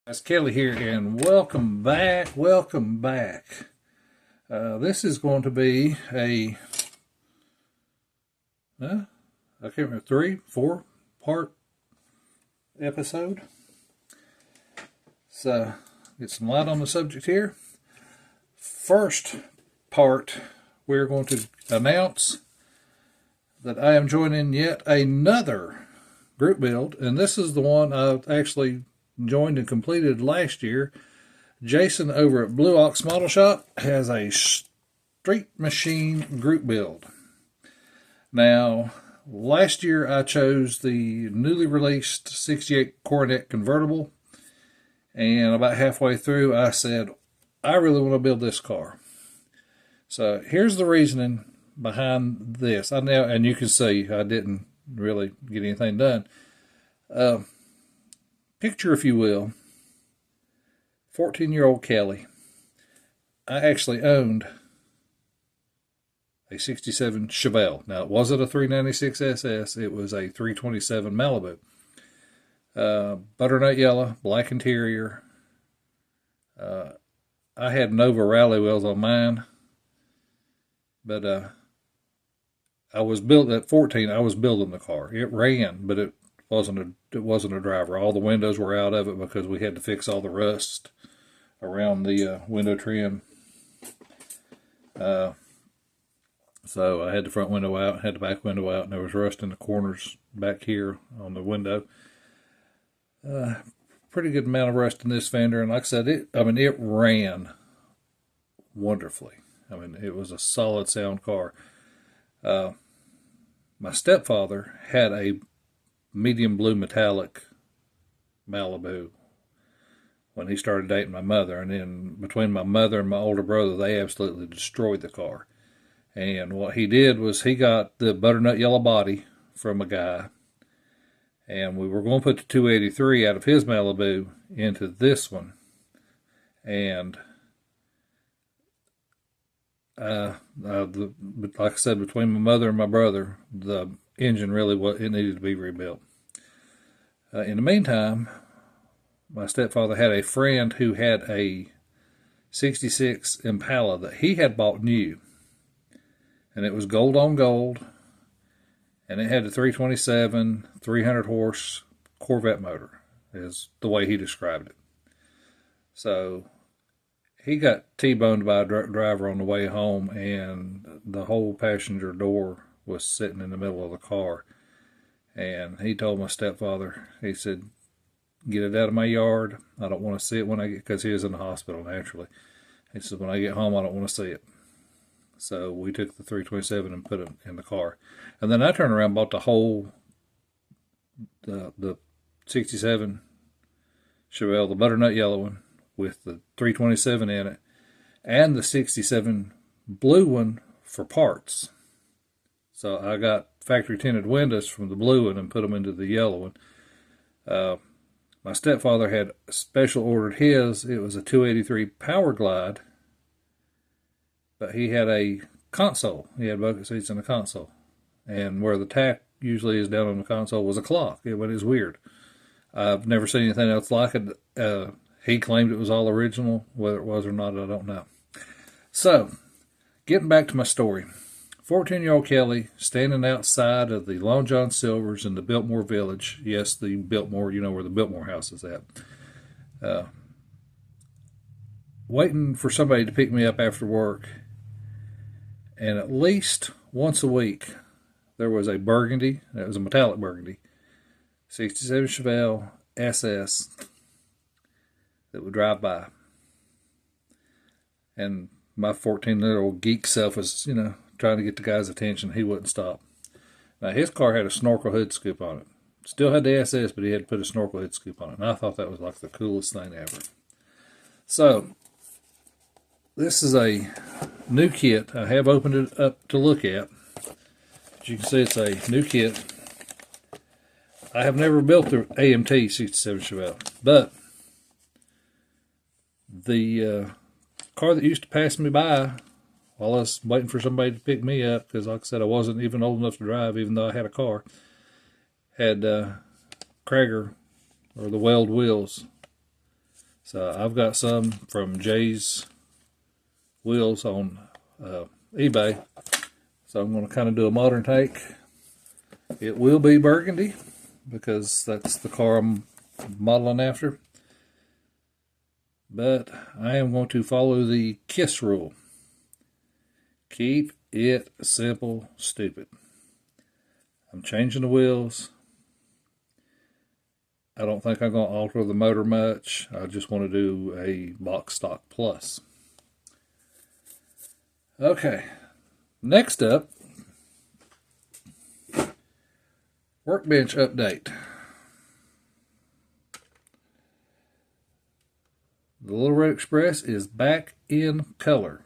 It's Kelly here, and welcome back. Welcome back. This is going to be I can't remember, 3-4 part episode. So, get some light on the subject here. First part, we're going to announce that I am joining yet another group build, and this is the one I actually joined and completed last year. Jason over at Blue Ox Model Shop has a street machine group build. Now, last year I chose the newly released 68 Coronet convertible, and about halfway through I said, I really want to build this car. So here's the reasoning behind this. And you can see I didn't really get anything done. Picture, if you will, 14-year-old Kelly. I actually owned a 67 Chevelle. Now, it wasn't a 396 SS. It was a 327 Malibu. Butternut yellow, black interior. I had Nova rally wheels on mine. But I was built at 14. I was building the car. It ran, but it wasn't a driver. All the windows were out of it because we had to fix all the rust around the window trim. So I had the front window out, had the back window out, and there was rust in the corners back here on the window. Pretty good amount of rust in this fender, and like I said, it ran wonderfully. It was a solid sound car. My stepfather had a medium blue metallic Malibu when he started dating my mother, and then between my mother and my older brother, they absolutely destroyed the car. And what he did was he got the butternut yellow body from a guy, and we were going to put the 283 out of his Malibu into this one. And like I said, between my mother and my brother, the engine it needed to be rebuilt. In the meantime, my stepfather had a friend who had a 66 Impala that he had bought new. And it was gold on gold. And it had a 327, 300 horse Corvette motor, is the way he described it. So he got T-boned by a driver on the way home, and the whole passenger door was sitting in the middle of the car. And he told my stepfather, he said, get it out of my yard. I don't want to see it when I get, because he was in the hospital naturally. He said, when I get home, I don't want to see it. So we took the 327 and put it in the car. And then I turned around and bought the whole, the 67 Chevelle, the butternut yellow one, with the 327 in it, and the 67 blue one for parts. So I got factory tinted windows from the blue one and put them into the yellow one. My stepfather had special ordered his. It was a 283 Power Glide, but he had a console. He had bucket seats in the console, and where the tack usually is down on the console was a clock. It was weird. I've never seen anything else like it. He claimed it was all original. Whether it was or not, I don't know. So, getting back to my story. 14-year-old Kelly standing outside of the Long John Silver's in the Biltmore Village. Yes, the Biltmore, you know where the Biltmore house is at. Waiting for somebody to pick me up after work. And at least once a week, there was a burgundy, it was a metallic burgundy, 67 Chevelle SS that would drive by. And my 14-year-old geek self was, trying to get the guy's attention. He wouldn't stop. Now, his car had a snorkel hood scoop on it. Still had the SS, but he had to put a snorkel hood scoop on it. And I thought that was like the coolest thing ever. So, this is a new kit. I have opened it up to look at. As you can see, it's a new kit. I have never built the AMT 67 Chevelle, but the car that used to pass me by while I was waiting for somebody to pick me up, because like I said, I wasn't even old enough to drive, even though I had a car, had Krager, or the Weld wheels So I've got some from Jay's Wheels on eBay. So I'm going to kind of do a modern take. It will be burgundy because that's the car I'm modeling after. But I am going to follow the KISS rule. Keep it simple, stupid. I'm changing the wheels. I don't think I'm going to alter the motor much. I just want to do a box stock plus. Okay, next up, Workbench update. The Little Red Express is back in color.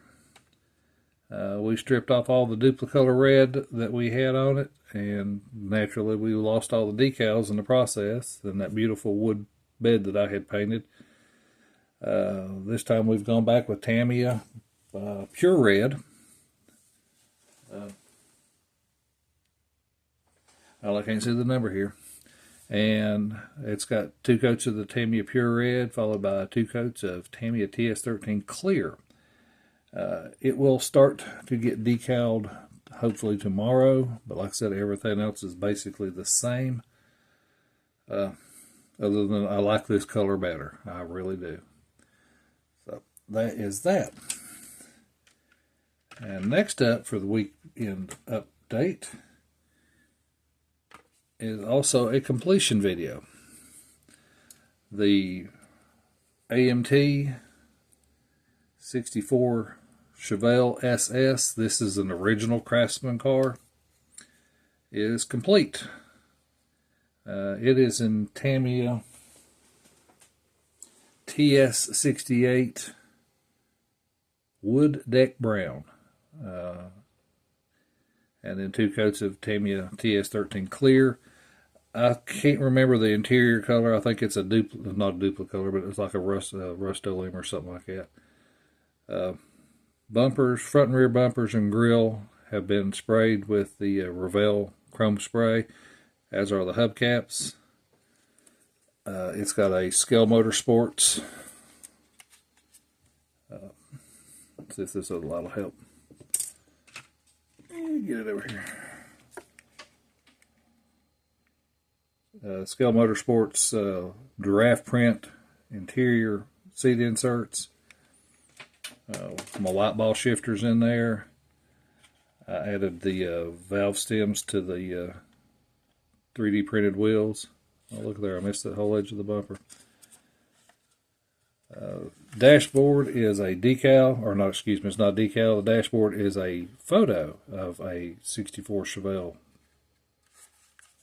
We stripped off all the Duplicolor red that we had on it, and naturally we lost all the decals in the process and that beautiful wood bed that I had painted. This time we've gone back with Tamiya Pure Red. I can't see the number here. And it's got 2 coats of the Tamiya Pure Red, followed by 2 coats of Tamiya TS13 Clear. It will start to get decaled hopefully tomorrow, but like I said, everything else is basically the same. Other than I like this color better. I really do. So that is that. And next up for the weekend update is also a completion video. The AMT 64 Chevelle SS, this is an original Craftsman car, is complete. It is in Tamiya TS68 Wood Deck Brown. And then 2 coats of Tamiya TS13 Clear. I can't remember the interior color. I think it's a not a Duplicolor, but it's like a Rust-Oleum or something like that. Bumpers, front and rear bumpers and grille have been sprayed with the Revell chrome spray, as are the hubcaps. It's got a Scale Motorsports. Let's see if this is a lot of help. Get it over here. Scale Motorsports giraffe print interior seat inserts. My white ball shifters in there. I added the valve stems to the 3D printed wheels. Oh, look there, I missed that whole edge of the bumper. Dashboard is a decal, or not, excuse me, it's not a decal. The dashboard is a photo of a 64 Chevelle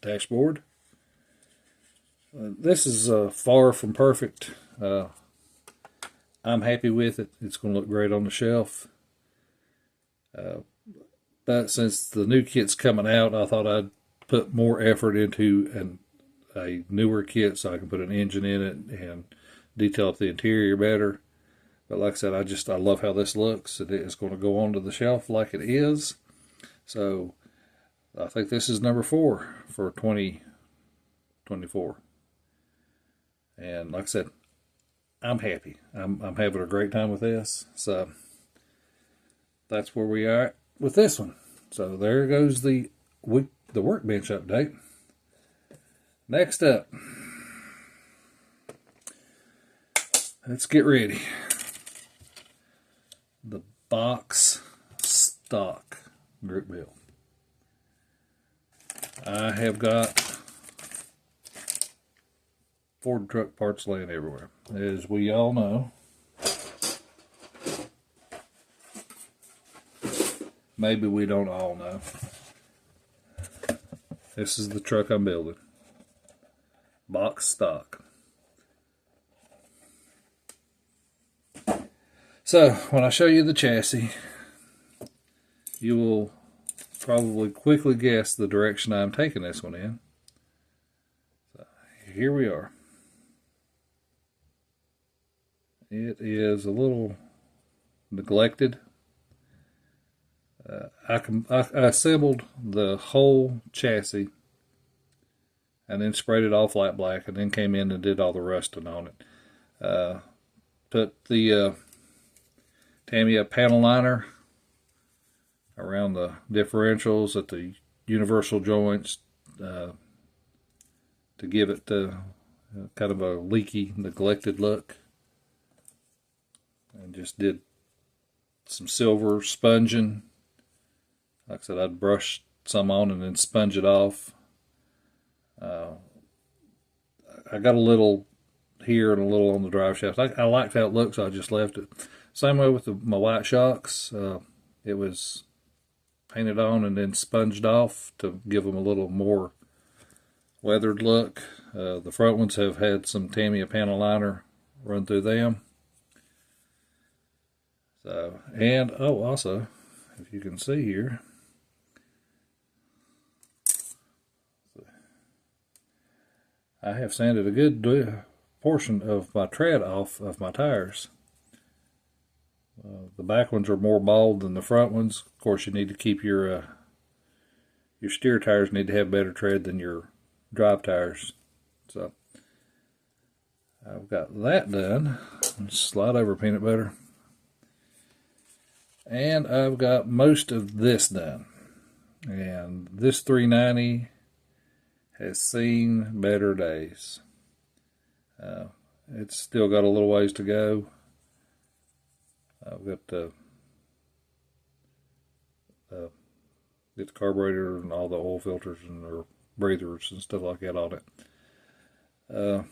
dashboard. This is far from perfect. I'm happy with it. It's going to look great on the shelf. But since the new kit's coming out, I thought I'd put more effort into a newer kit so I can put an engine in it and detail up the interior better. But like I said, I love how this looks. It is going to go onto the shelf like it is. So I think this is number 4 for 2024. And like I said, I'm happy. I'm having a great time with this. So that's where we are with this one. So there goes the Workbench update. Next up, let's get ready. The box stock group build. I have got Ford truck parts laying everywhere. As we all know, maybe we don't all know, this is the truck I'm building. Box stock. So when I show you the chassis, you will probably quickly guess the direction I'm taking this one in. So here we are. It is a little neglected. I assembled the whole chassis and then sprayed it all flat black and then came in and did all the rusting on it. put the Tamiya panel liner around the differentials at the universal joints to give it kind of a leaky, neglected look. And just did some silver sponging. Like I said, I'd brush some on and then sponge it off. I got a little here and a little on the drive shaft. I liked how it looked, so I just left it. Same way with my white shocks. It was painted on and then sponged off to give them a little more weathered look. The front ones have had some Tamiya panel liner run through them. So, and also, if you can see here, I have sanded a good portion of my tread off of my tires. The back ones are more bald than the front ones. Of course, you need to keep your steer tires need to have better tread than your drive tires. So I've got that done. Let's slide over peanut butter. And I've got most of this done. And this 390 has seen better days. It's still got a little ways to go. I've got to get the carburetor and all the oil filters and their breathers and stuff like that on it.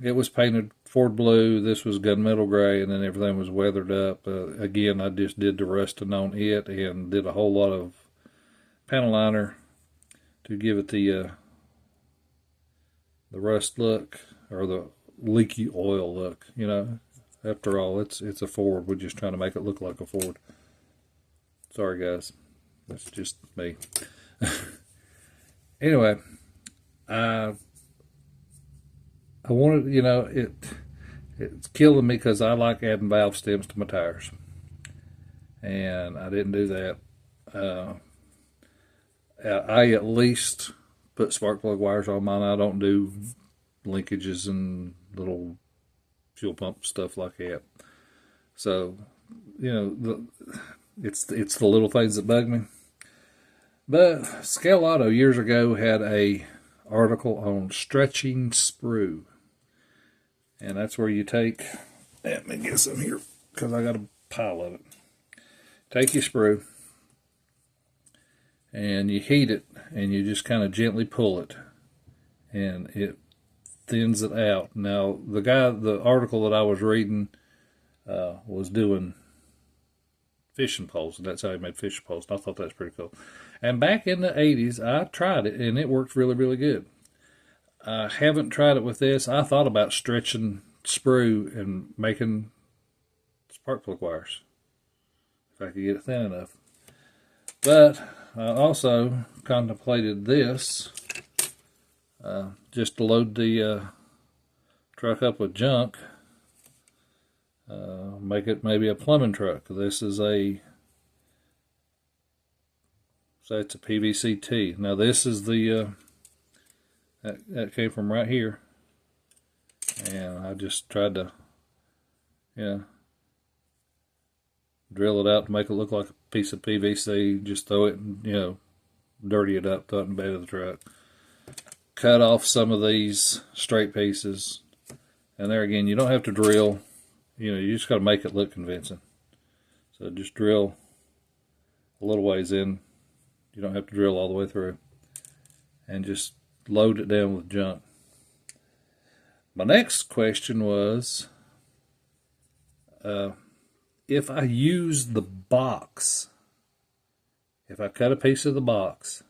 It was painted Ford blue. This was gunmetal gray, and then everything was weathered up. Again, I just did the rusting on it and did a whole lot of panel liner to give it the rust look, or the leaky oil look. You know, after all, it's a Ford. We're just trying to make it look like a Ford. Sorry, guys. That's just me. Anyway, I wanted, you know, it's killing me because I like adding valve stems to my tires, and I didn't do that. I at least put spark plug wires on mine. I don't do linkages and little fuel pump stuff like that. So, you know, it's the little things that bug me. But Scale Auto years ago had a article on stretching sprue, and that's where you take. Let me get some here because I got a pile of it. Take your sprue and you heat it, and you just kind of gently pull it, and it thins it out. Now, the article that I was reading was doing fishing poles, and that's how he made fishing poles. And I thought that's pretty cool. And back in the 80s, I tried it, and it worked really, really good. I haven't tried it with this. I thought about stretching sprue and making spark plug wires, if I could get it thin enough. But I also contemplated this, just to load the truck up with junk, make it maybe a plumbing truck. This is it's a PVC-T. Now this is the, that came from right here, and I just tried to, drill it out to make it look like a piece of PVC. Just throw it and, dirty it up, throw it in the bed of the truck. Cut off some of these straight pieces, and there again, you don't have to drill. You just got to make it look convincing. So just drill a little ways in. You don't have to drill all the way through. And just load it down with junk. My next question was, if I use the box, if I cut a piece of the box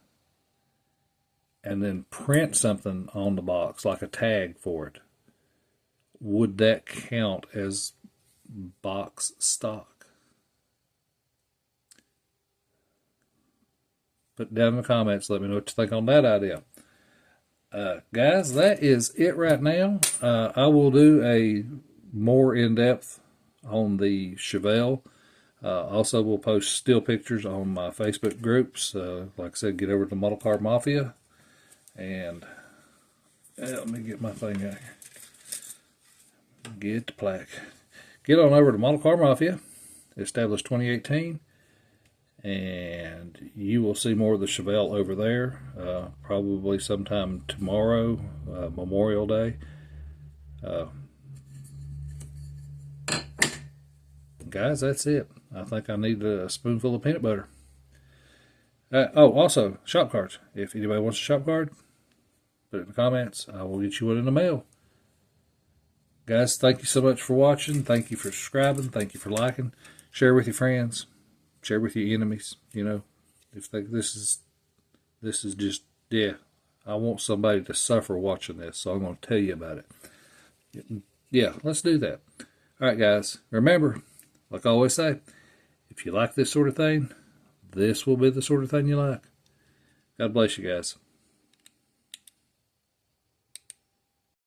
and then print something on the box, like a tag for it, would that count as box stock? Put down in the comments, let me know what you think on that idea. Guys, that is it right now. I will do a more in-depth on the Chevelle. Also, we'll post still pictures on my Facebook groups. Like I said, get over to Model Car Mafia. And let me get my thing out here. Get the plaque. get on over to Model Car Mafia, established 2018, and you will see more of the Chevelle over there, probably sometime tomorrow, Memorial Day. Guys, that's it. I think I need a spoonful of peanut butter. Also, shop cards. If anybody wants a shop card, put it in the comments. I will get you one in the mail. Guys, thank you so much for watching. Thank you for subscribing. Thank you for liking. Share with your friends. Share with your enemies. You know, if this is just, yeah, I want somebody to suffer watching this, so I'm going to tell you about it. Yeah, let's do that. All right, guys. Remember, like I always say, if you like this sort of thing, this will be the sort of thing you like. God bless you guys.